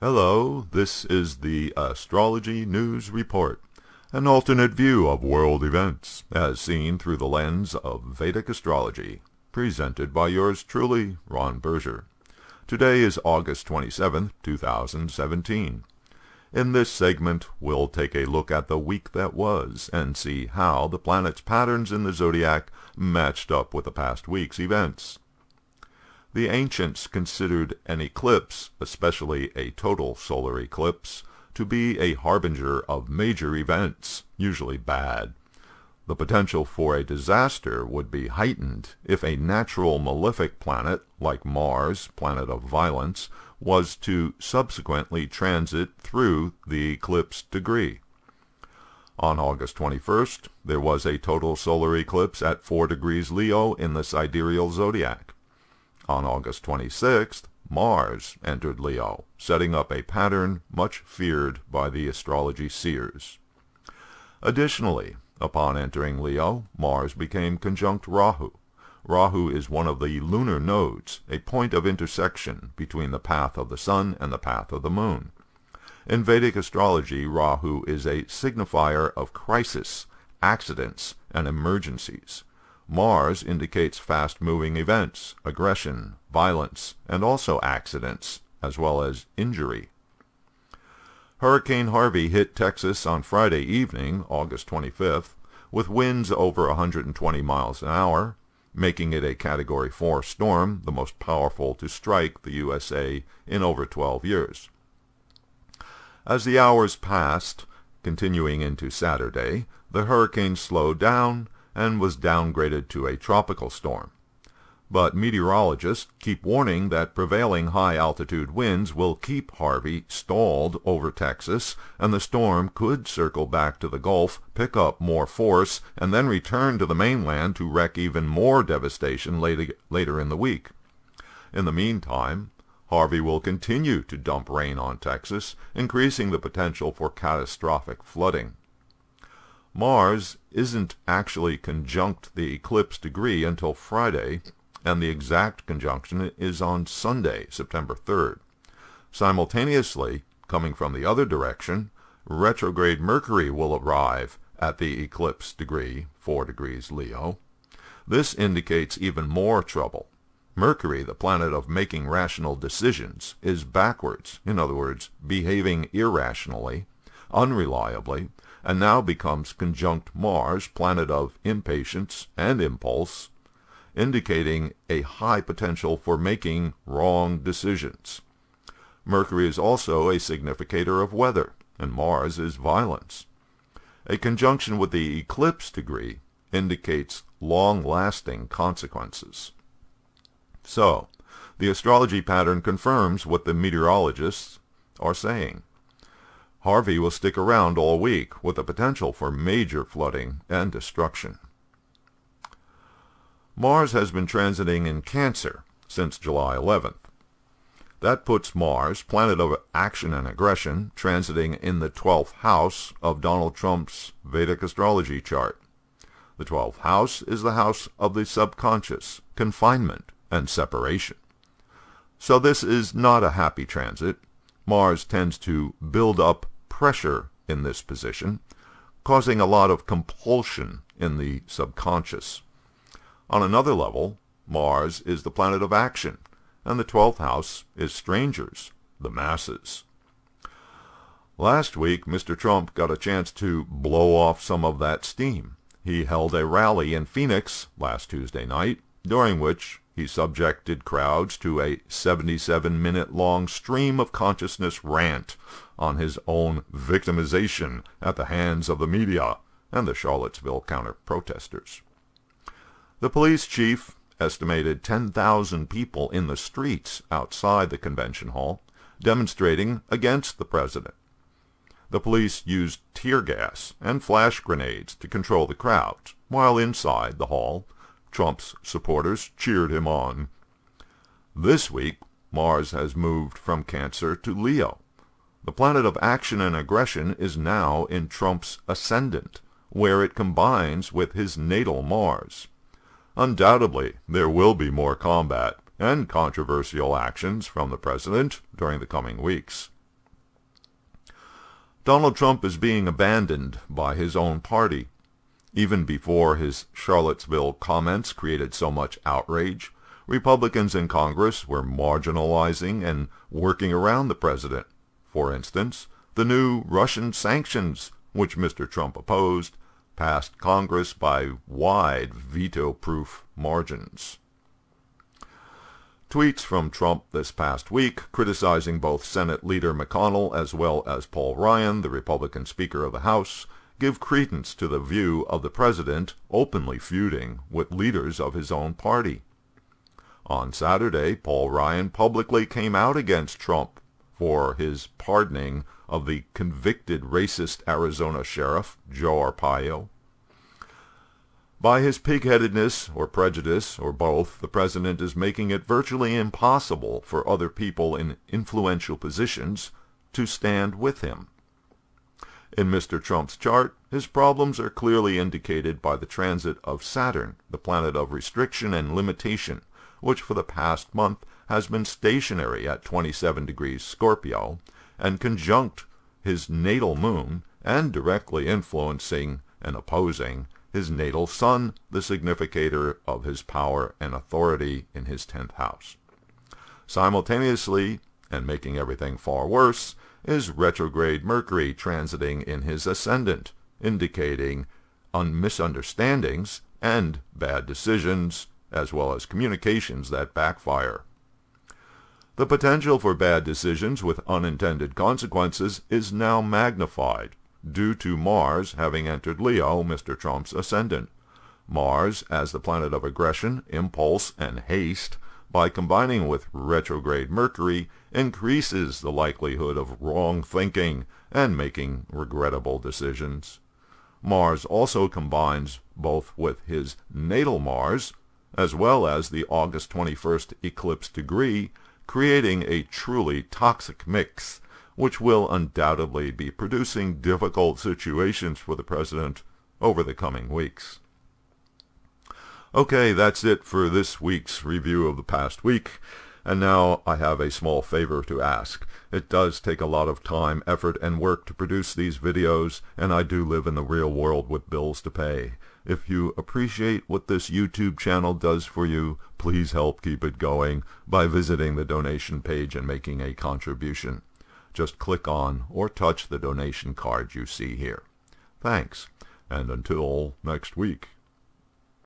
Hello, this is the Astrology News Report, an alternate view of world events as seen through the lens of Vedic Astrology, presented by yours truly, Ron Berger. Today is August 27th, 2017. In this segment, we'll take a look at the week that was and see how the planets' patterns in the zodiac matched up with the past week's events. The ancients considered an eclipse, especially a total solar eclipse, to be a harbinger of major events, usually bad. The potential for a disaster would be heightened if a natural malefic planet, like Mars, planet of violence, was to subsequently transit through the eclipse degree. On August 21st, there was a total solar eclipse at 4 degrees Leo in the sidereal zodiac. On August 26th, Mars entered Leo, setting up a pattern much feared by the astrology seers. Additionally, upon entering Leo, Mars became conjunct Rahu. Rahu is one of the lunar nodes, a point of intersection between the path of the sun and the path of the moon. In Vedic astrology, Rahu is a signifier of crisis, accidents, and emergencies. Mars indicates fast-moving events, aggression, violence, and also accidents, as well as injury. Hurricane Harvey hit Texas on Friday evening, August 25th, with winds over 120 miles an hour, making it a Category 4 storm, the most powerful to strike the USA in over 12 years. As the hours passed, continuing into Saturday, the hurricane slowed down and was downgraded to a tropical storm. But meteorologists keep warning that prevailing high-altitude winds will keep Harvey stalled over Texas, and the storm could circle back to the Gulf, pick up more force, and then return to the mainland to wreak even more devastation later in the week. In the meantime, Harvey will continue to dump rain on Texas, increasing the potential for catastrophic flooding. Mars isn't actually conjunct the eclipse degree until Friday, and the exact conjunction is on Sunday, September 3rd. Simultaneously, coming from the other direction, retrograde Mercury will arrive at the eclipse degree, 4 degrees Leo. This indicates even more trouble. Mercury, the planet of making rational decisions, is backwards, in other words, behaving irrationally, unreliably, and now becomes conjunct Mars, planet of impatience and impulse, indicating a high potential for making wrong decisions. Mercury is also a significator of weather, and Mars is violence. A conjunction with the eclipse degree indicates long-lasting consequences. So, the astrology pattern confirms what the meteorologists are saying. Harvey will stick around all week with the potential for major flooding and destruction. Mars has been transiting in Cancer since July 11th. That puts Mars, planet of action and aggression, transiting in the 12th house of Donald Trump's Vedic astrology chart. The 12th house is the house of the subconscious, confinement, and separation. So this is not a happy transit. Mars tends to build up pressure in this position, causing a lot of compulsion in the subconscious. On another level, Mars is the planet of action, and the 12th house is strangers, the masses. Last week, Mr. Trump got a chance to blow off some of that steam. He held a rally in Phoenix last Tuesday night, during which he subjected crowds to a 77-minute-long stream of consciousness rant on his own victimization at the hands of the media and the Charlottesville counter-protesters. The police chief estimated 10,000 people in the streets outside the convention hall demonstrating against the president. The police used tear gas and flash grenades to control the crowd, while inside the hall, Trump's supporters cheered him on. This week, Mars has moved from Cancer to Leo. The planet of action and aggression is now in Trump's ascendant, where it combines with his natal Mars. Undoubtedly, there will be more combat and controversial actions from the president during the coming weeks. Donald Trump is being abandoned by his own party. Even before his Charlottesville comments created so much outrage, Republicans in Congress were marginalizing and working around the president. For instance, the new Russian sanctions, which Mr. Trump opposed, passed Congress by wide veto-proof margins. Tweets from Trump this past week criticizing both Senate Leader McConnell as well as Paul Ryan, the Republican Speaker of the House, give credence to the view of the president openly feuding with leaders of his own party. On Saturday, Paul Ryan publicly came out against Trump for his pardoning of the convicted racist Arizona sheriff, Joe Arpaio. By his pig-headedness or prejudice, or both, the president is making it virtually impossible for other people in influential positions to stand with him. In Mr. Trump's chart, his problems are clearly indicated by the transit of Saturn, the planet of restriction and limitation, which for the past month has been stationary at 27 degrees Scorpio, and conjunct his natal moon, and directly influencing and opposing his natal sun, the significator of his power and authority in his 10th house. Simultaneously, and making everything far worse, is retrograde Mercury transiting in his ascendant, indicating misunderstandings and bad decisions, as well as communications that backfire. The potential for bad decisions with unintended consequences is now magnified, due to Mars having entered Leo, Mr. Trump's ascendant. Mars, as the planet of aggression, impulse, and haste, by combining with retrograde Mercury, increases the likelihood of wrong thinking and making regrettable decisions. Mars also combines both with his natal Mars, as well as the August 21st eclipse degree, creating a truly toxic mix, which will undoubtedly be producing difficult situations for the president over the coming weeks. Okay, that's it for this week's review of the past week, and now I have a small favor to ask. It does take a lot of time, effort, and work to produce these videos, and I do live in the real world with bills to pay. If you appreciate what this YouTube channel does for you, please help keep it going by visiting the donation page and making a contribution. Just click on or touch the donation card you see here. Thanks, and until next week.